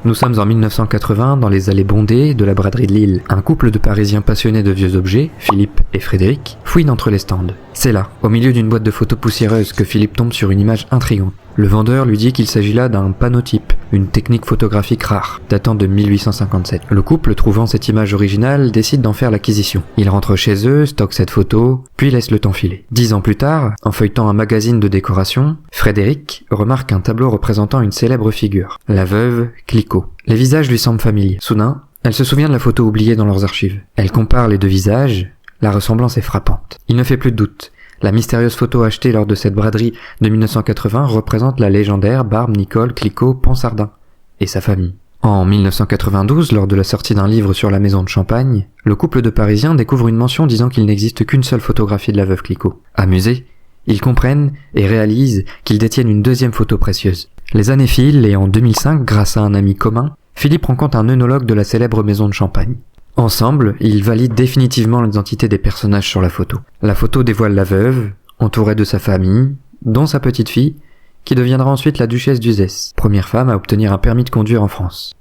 Nous sommes en 1980 dans les allées bondées de la braderie de Lille. Un couple de Parisiens passionnés de vieux objets, Philippe et Frédéric, fouinent entre les stands. C'est là, au milieu d'une boîte de photos poussiéreuse, que Philippe tombe sur une image intrigante. Le vendeur lui dit qu'il s'agit là d'un panotype, une technique photographique rare, datant de 1857. Le couple, trouvant cette image originale, décide d'en faire l'acquisition. Ils rentrent chez eux, stockent cette photo, puis laissent le temps filer. 10 ans plus tard, en feuilletant un magazine de décoration, Frédéric remarque un tableau représentant une célèbre figure, la veuve Clicquot. Les visages lui semblent familiers. Soudain, elle se souvient de la photo oubliée dans leurs archives. Elle compare les deux visages, la ressemblance est frappante. Il ne fait plus de doute. La mystérieuse photo achetée lors de cette braderie de 1980 représente la légendaire Barbe Nicole Clicquot-Ponsardin et sa famille. En 1992, lors de la sortie d'un livre sur la maison de Champagne, le couple de Parisiens découvre une mention disant qu'il n'existe qu'une seule photographie de la veuve Clicquot. Amusés, ils comprennent et réalisent qu'ils détiennent une deuxième photo précieuse. Les années filent et en 2005, grâce à un ami commun, Philippe rencontre un œnologue de la célèbre maison de Champagne. Ensemble, ils valident définitivement l'identité des personnages sur la photo. La photo dévoile la veuve, entourée de sa famille, dont sa petite fille, qui deviendra ensuite la duchesse d'Uzès, première femme à obtenir un permis de conduire en France.